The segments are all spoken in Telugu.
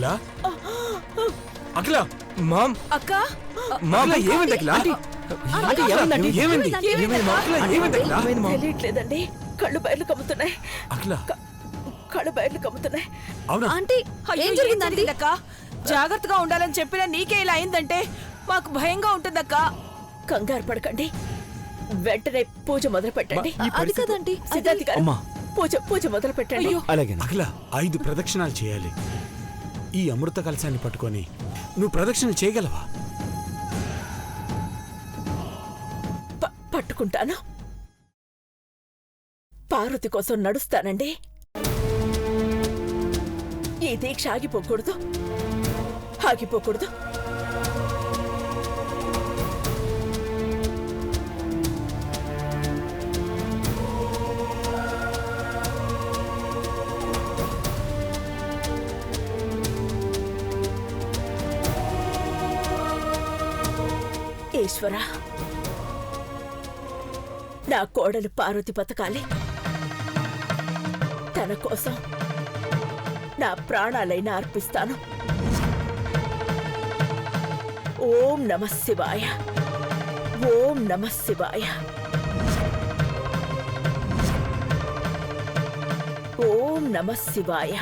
అఖిల అఖిల మామ్ అక్క మామ్ ఏమైంది అఖిల? అంటే ఏమైంది? తెలియట్లేదండి. కళ్ళు బయర్లు కమ్ముతున్నాయి. అఖిల కళ్ళు బయర్లు కమ్ముతున్నాయి. అవునా? ఆంటీ ఏం జరిగిందండి? అక్క జాగ్రత్తగా ఉండాలని చెప్పినా నీకే ఇలా అయిందంటే మాకు భయంగా ఉంటుందక్క. కంగారు పడకండి, వెంటనే పూజ మొదలు పెట్టండి. అది కదండి. సిద్ధాంతి గారు, పూజ మొదలు పెట్టండి. అలాగే అఖిల 5 ప్రదక్షిణాలు చేయాలి. ఈ అమృత కలశాన్ని పట్టుకొని నువ్వు ప్రదక్షిణ చేయగలవా? పట్టుకుంటాను. పార్వతి కోసం నడుస్తానండి. ఈ దీక్ష ఆగిపోకూడదు. ఈశ్వరా, నా కోడలు పార్వతి బతకాలి. తన కోసం నా ప్రాణాలైనా అర్పిస్తాను. ఓం నమః శివాయ, ఓం నమః శివాయ, ఓం నమః శివాయ.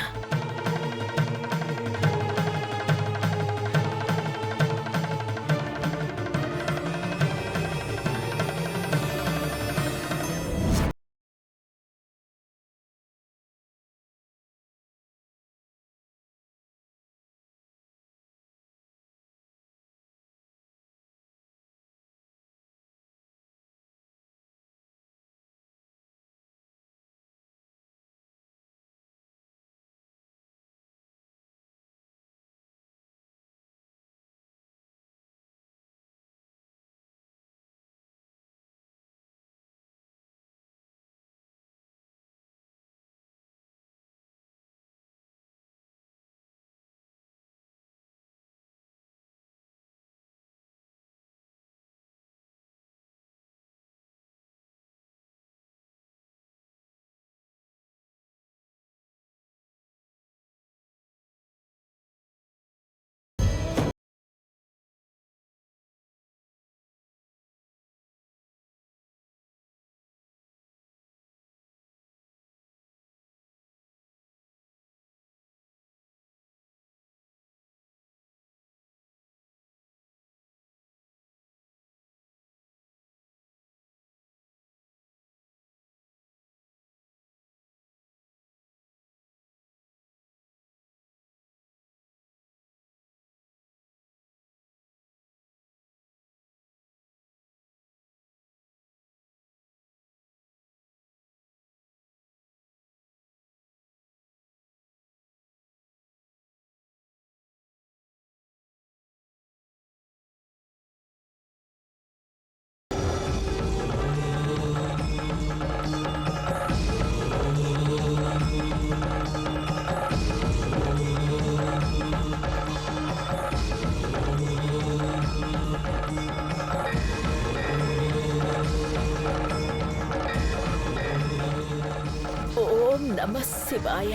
ఓం నమః శివాయ.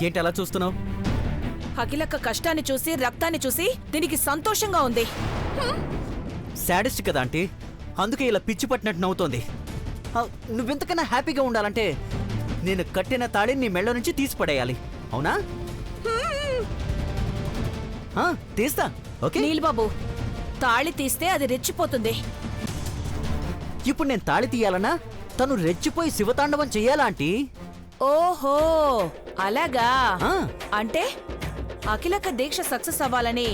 ఏంటి అలా చూస్తున్నావు? అఖిలక్క కష్టాన్ని చూసి రక్తాన్ని చూసి దీనికి సంతోషంగా ఉంది. సాడిస్ట్ కదా ఆంటీ, అందుకే ఇలా పిచ్చి పట్టినట్టు నవ్వుతోంది. నువ్వెంతకన్నా హ్యాపీగా ఉండాలంటే నేను కట్టిన తాళిని నీ మెళ్ళ నుంచి తీసి పడేయాలి, అవునా? తీస్తా. ఓకే నీల్బాబు, తాళి తీస్తే అది రెచ్చిపోతుంది. ఇప్పుడు నేను తాళి తీయాలన్నా తను రెచ్చిపోయి శివతాండవం చెయ్యాలా ఆంటీ? ఓహో అలాగా. ఆ. అంటే అఖిలక్క దీక్ష సక్సెస్ అవ్వాలని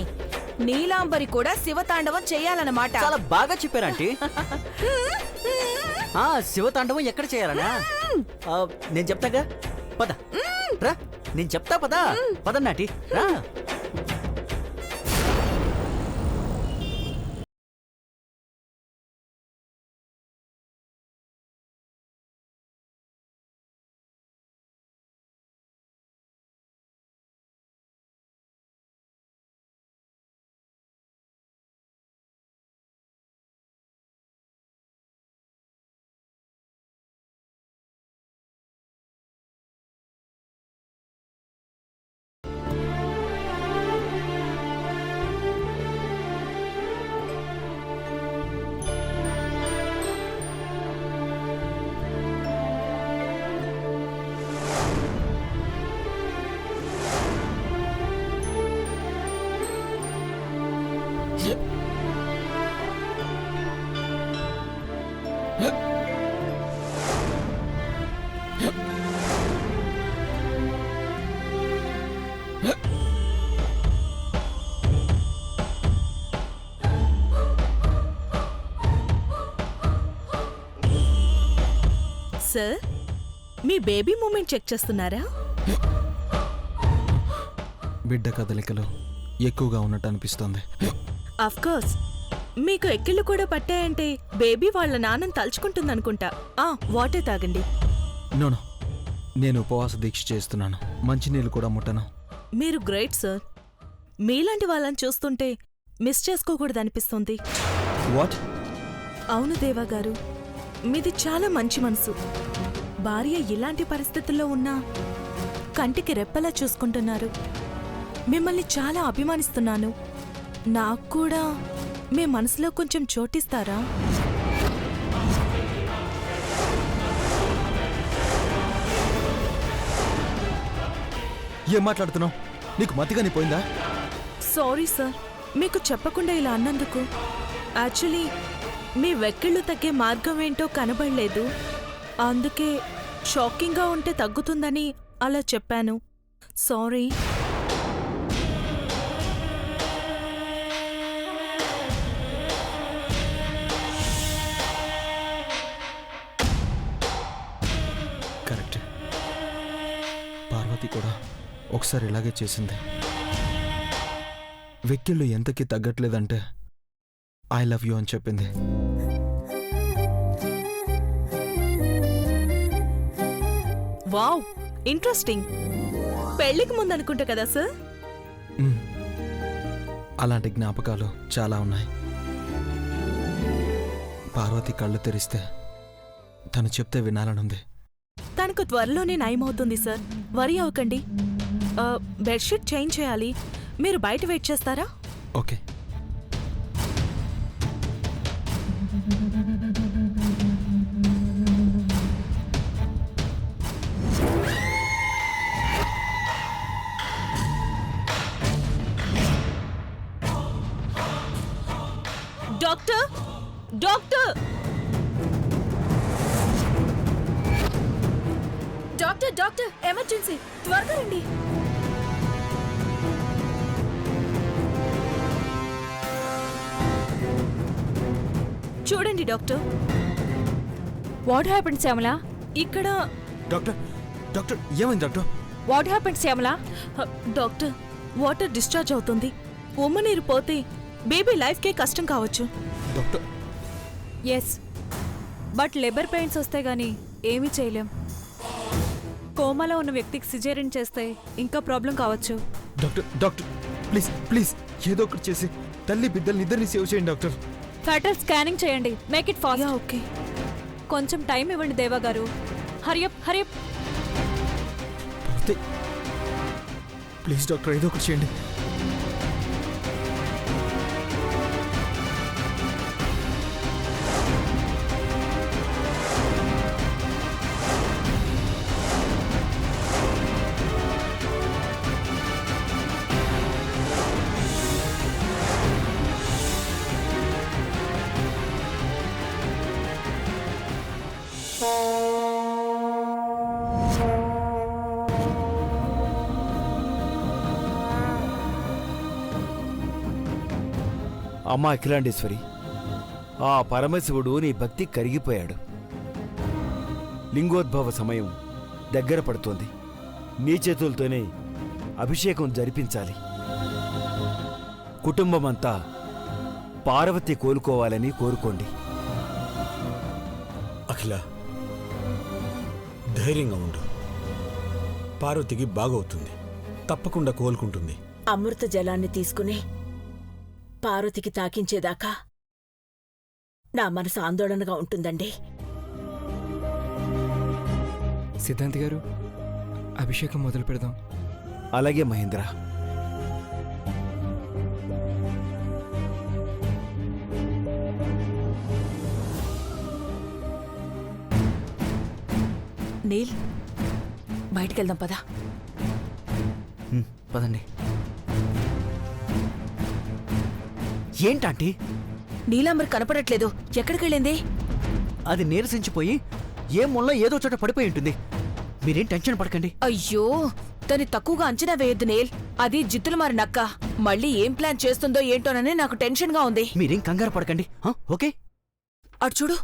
నీలాంబరి కూడా శివతాండవం చెయ్యాలన్నమాట. చాలా బాగా చెప్పారు ఆంటీ. శివతాండవం ఎక్కడ చేయాలనా? నేను చెప్తాగా, పద రా. నేను చెప్తా, పద పదన్నాటి రా. సార్, మీ బేబీ మూమెంట్ చెక్ చేస్తున్నారా? బిడ్డ కదలికలు ఎక్కువగా ఉన్నట్టు అనిపిస్తోంది. అఫ్ కోర్స్, మీకు ఎక్కిళ్ళు కూడా పట్టాయంటే బేబీ వాళ్ళ నాన్నని తలుచుకుంటుందనుకుంటా. వాటర్ తాగండి. నోను, నేను ఉపవాస దీక్ష చేస్తున్నాను. మంచినీళ్ళు కూడా ముట్టను. మీరు గ్రేట్ సార్. మీలాంటి వాళ్ళని చూస్తుంటే మిస్ చేసుకోకూడదనిపిస్తుంది. వాట్? అవును దేవా గారు, మీది చాలా మంచి మనసు. భార్య ఇలాంటి పరిస్థితుల్లో ఉన్నా కంటికి రెప్పలా చూసుకుంటున్నారు. మిమ్మల్ని చాలా అభిమానిస్తున్నాను. నాకు కూడా మీ మనసులో కొంచెం చోటిస్తారా? ఏం మాట్లాడుతున్నావు? నీకు మతిగాని పోయిందా? సారీ సార్, మీకు చెప్పకుండా ఇలా అన్నందుకు. యాక్చువల్లీ మీ వెక్కిళ్ళు తగ్గే మార్గం ఏంటో కనబడలేదు. అందుకే షాకింగ్గా ఉంటే తగ్గుతుందని అలా చెప్పాను. సారీ. కరెక్ట్. పార్వతి కూడా ఒకసారి ఇలాగే చేసింది. వెక్కిళ్ళు ఎంతకీ తగ్గట్లేదంటే ఐ లవ్ యూ అని చెప్పింది. Wow, interesting. పెళ్లికి ముందు అనుకుంటా కదా సార్? అలాంటి జ్ఞాపకాలు చాలా ఉన్నాయి. పార్వతి కళ్ళు తెరిస్తే తను చెప్తే వినాలనుంది. తనకు త్వరలోనే నయమవుతుంది సార్, వరీ అవ్వకండి. బెడ్షీట్ చేంజ్ చేయాలి. మీరు బయట వెయిట్ చేస్తారా? Okay. Doctor, doctor, doctor, doctor, emergency, త్వరగా రండి. చూడండి డాక్టర్. What happened Shyamala? ఇక్కడ డాక్టర్, డాక్టర్, ఏమైంది doctor? What happened Shyamala? Doctor, water discharge అవుతుంది. ఉమ్మనీరు పోతే బేబీ లైఫ్కే కష్టం కావచ్చు. Doctor, yes, but labour pains వస్తే గానీ ఏమీ చేయలేం. కోమాలో ఉన్న వ్యక్తికి సిజేరియన్ చేస్తే ఇంకా ప్రాబ్లం కావచ్చు. డాక్టర్, డాక్టర్, ప్లీజ్ ప్లీజ్ ఏదో ఒకటి చేసి తల్లి బిడ్డల్ని ఇద్దరిని సేవ్ చేయండి డాక్టర్. ఫెటల్ స్కానింగ్ చేయండి. Make it fast. ఓకే. కొంచెం టైం ఇవ్వండి దేవా గారు. Hurry up, hurry up. ప్లీజ్ డాక్టర్ ఏదో ఒకటి చేయండి. అమ్మా అఖిలాండేశ్వరి, ఆ పరమశివుడు నీ భక్తి కరిగిపోయాడు. లింగోద్భవ సమయం దగ్గర పడుతోంది. నీ చేతులతోనే అభిషేకం జరిపించాలి. కుటుంబమంతా పార్వతి కోలుకోవాలని కోరుకోండి. అఖిల, ధైర్యంగా ఉండు. పార్వతికి బాగవుతుంది, తప్పకుండా కోలుకుంటుంది. అమృత జలాన్ని తీసుకుని పార్వతికి తాకించేదాకా నా మనసు ఆందోళనగా ఉంటుందండి. సిద్ధాంత్ గారు, అభిషేకం మొదలు పెడదాం. అలాగే మహేంద్ర. నీల్, బయటికెళ్దాం పదా. పదండి. ఏంటంటీ? నీలాంబర్ కనపడట్లేదు, ఎక్కడికెళ్ళింది? అది నీరసించిపోయి ఏ మూలలో ఏదో చోట పడిపోయి ఉంటుంది. మీరేం టెన్షన్ పడకండి. అయ్యో, దాన్ని తక్కువగా అంచనా వేయొద్దు నీల్. అది జిత్తులు మారి నక్క. మళ్ళీ ఏం ప్లాన్ చేస్తుందో ఏంటోనని నాకు టెన్షన్గా ఉంది. మీరేం కంగారు పడకండి, ఓకే? అటు చూడు,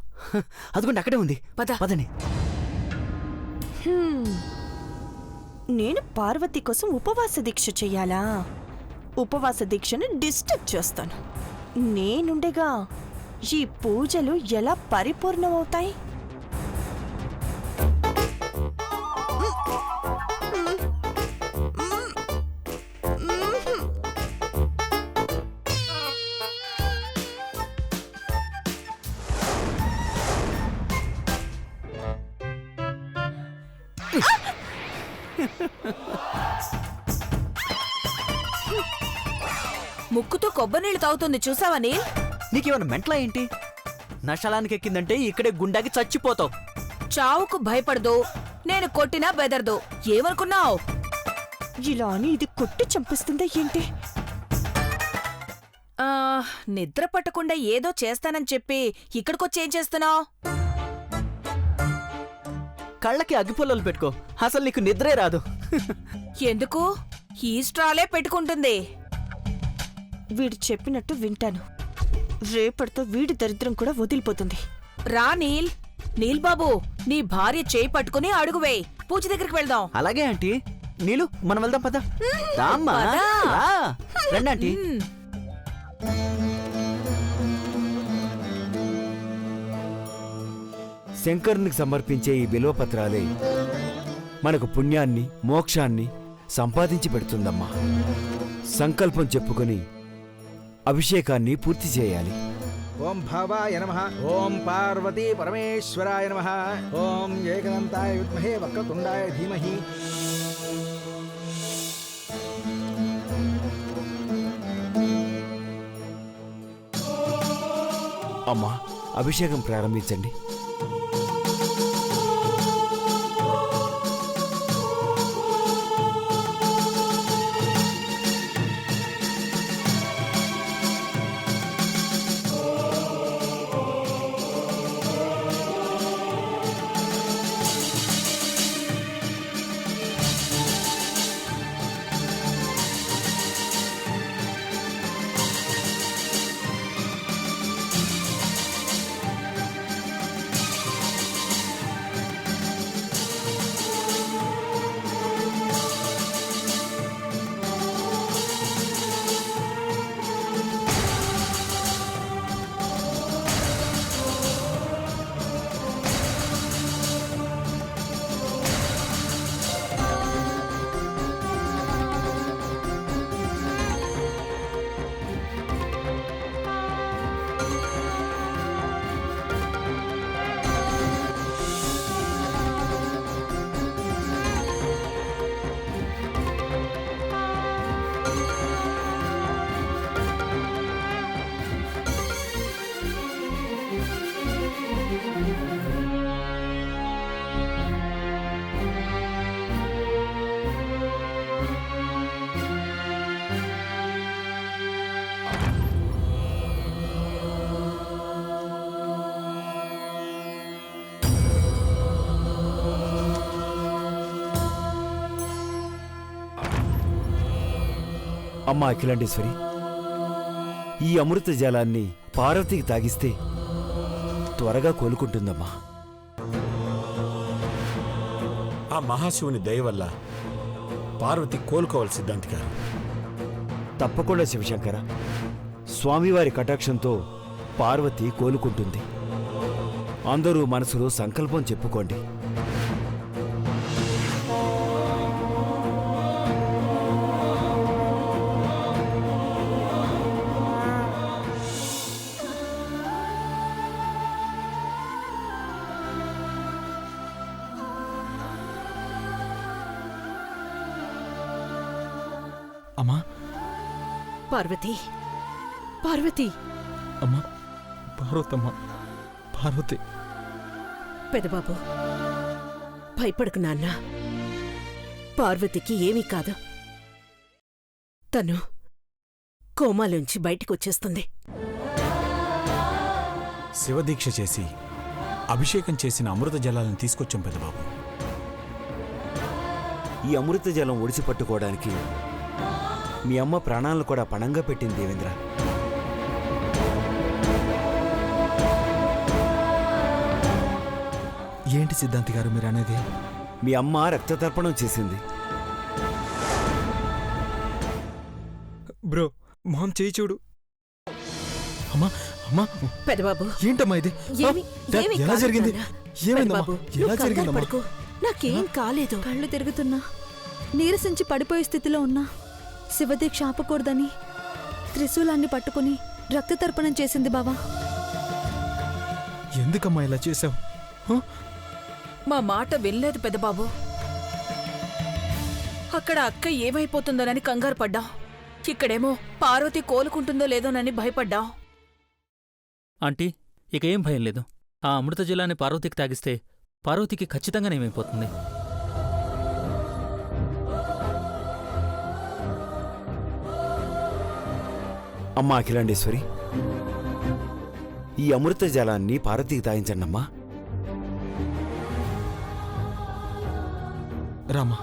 అదిగోండి అక్కడే ఉంది. పద. పదండి. నేను పార్వతి కోసం ఉపవాస దీక్ష చెయ్యాలా? ఉపవాస దీక్షను డిస్టర్బ్ చేస్తాను. నేనుండగా ఈ పూజలు ఎలా పరిపూర్ణమవుతాయి? ముక్కుతో కొబ్బరి నీళ్లు తాగుతుంది, చూసావా నీల్? నీకేమైనా మెంటలా ఏంటి? నషలానికి ఎక్కిందంటే ఇక్కడే గుండాకి చచ్చిపోతావు. చావుకు భయపడదు, నేను కొట్టినా బెదరదు. ఏమనుకున్నావు? ఇలా అని ఇది కొట్టి చంపిస్తుందా ఏంటి? నిద్ర పట్టకుండా ఏదో చేస్తానని చెప్పి ఇక్కడికొచ్చేం చేస్తున్నావు? కళ్ళకి అగ్గిపుల్లలు పెట్టుకో, అసలు నీకు నిద్రే రాదు. ఎందుకు? ఈ స్ట్రాలే పెట్టుకుంటుంది. వీడు చెప్పినట్టు వింటాను. రేపటితో వీడి దరిద్రం కూడా వదిలిపోతుంది. రా నీల్. నీల్ బాబు, నీ భార్య చేయి పట్టుకుని అడుగువేయ్, పూజ దగ్గరికి వెళ్దాం. అలాగే ఆంటీ. నీలు, మనం వెళ్దాం పద. రామ్మా, పద. రా. రండి ఆంటీ. శంకరునికి సమర్పించే ఈ బిల్వపత్రాలే మనకు పుణ్యాన్ని, మోక్షాన్ని సంపాదించి పెడుతుందమ్మా. సంకల్పం చెప్పుకొని అభిషేకాన్ని పూర్తి చేయాలి. ఓం భావాయ నమః. ఓం పార్వతీ పరమేశ్వరాయ నమః. ఓం ఏకదంతాయ విద్మహే వక్రతుండాయ ధీమహి. అమ్మా, అభిషేకం ప్రారంభించండి. అమ్మా అఖిలాండేశ్వరి, ఈ అమృత జలాన్ని పార్వతికి తాగిస్తే త్వరగా కోలుకుంటుందమ్మా. ఆ మహాశివుని దయ వల్ల పార్వతి కోలుకోవాలి సిద్ధాంతి గారు. తప్పకుండా శివశంకర, స్వామివారి కటాక్షంతో పార్వతి కోలుకుంటుంది. అందరూ మనసులో సంకల్పం చెప్పుకోండి. అమ్మా, పార్వతి, పార్వతి, అమ్మా, పార్వతమ్మా, పార్వతి. పెదబాబు భయపడకు నాన్న. పార్వతికి ఏమీ కాదు. తను కోమాలోంచి బయటికొచ్చేస్తుంది. శివదీక్ష చేసి అభిషేకం చేసిన అమృత జలాలను తీసుకొచ్చాం పెద్దబాబు. ఈ అమృత జలం ఒడిసి పట్టుకోవడానికి మీ అమ్మ ప్రాణాలను కూడా పణంగా పెట్టింది దేవేంద్ర. ఏంటి సిద్ధాంతి గారు మీరు అనేది? మీ అమ్మ రక్తతర్పణం చేసింది. బ్రో, మొహం చేయి చూడు. అమ్మా, అమ్మా, పెదబాబు ఏంటమ్మా ఇది? ఏమీ- ఏమీ ఎలా కాదు జరిగింది? నాన్న. ఏమైందమ్మా? పెదబాబు, ఎలా నువ్వు జరిగిందమ్మా? కంగారు పడకు. నాకేం కాలేదు. కళ్ళు తిరుగుతున్నా, నీరసించి పడిపోయే స్థితిలో ఉన్నా. శివదీక్ష ఆపకూడదని త్రిశూలాన్ని పట్టుకుని రక్తతర్పణం చేసింది బావా. ఎందుకమ్మా ఇలా చేసావు? మా మాట వినలేదు పెదబాబు. అక్కడ అక్క ఏమైపోతుందోనని కంగారు పడ్డాం. ఇక్కడేమో పార్వతి కోలుకుంటుందో లేదోనని భయపడ్డాం. ఆంటీ, ఇక ఏం భయం లేదు. ఆ అమృత జలాన్ని పార్వతికి తాగిస్తే పార్వతికి ఖచ్చితంగా ఏమైపోతుంది. అమ్మా అఖిలాండేశ్వరి, ఈ అమృత జలాన్ని పార్వతికి తాగించండమ్మా. రామా.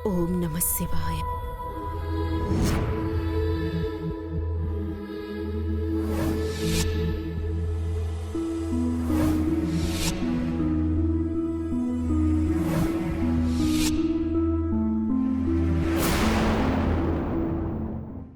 ఓం నమః శివాయ.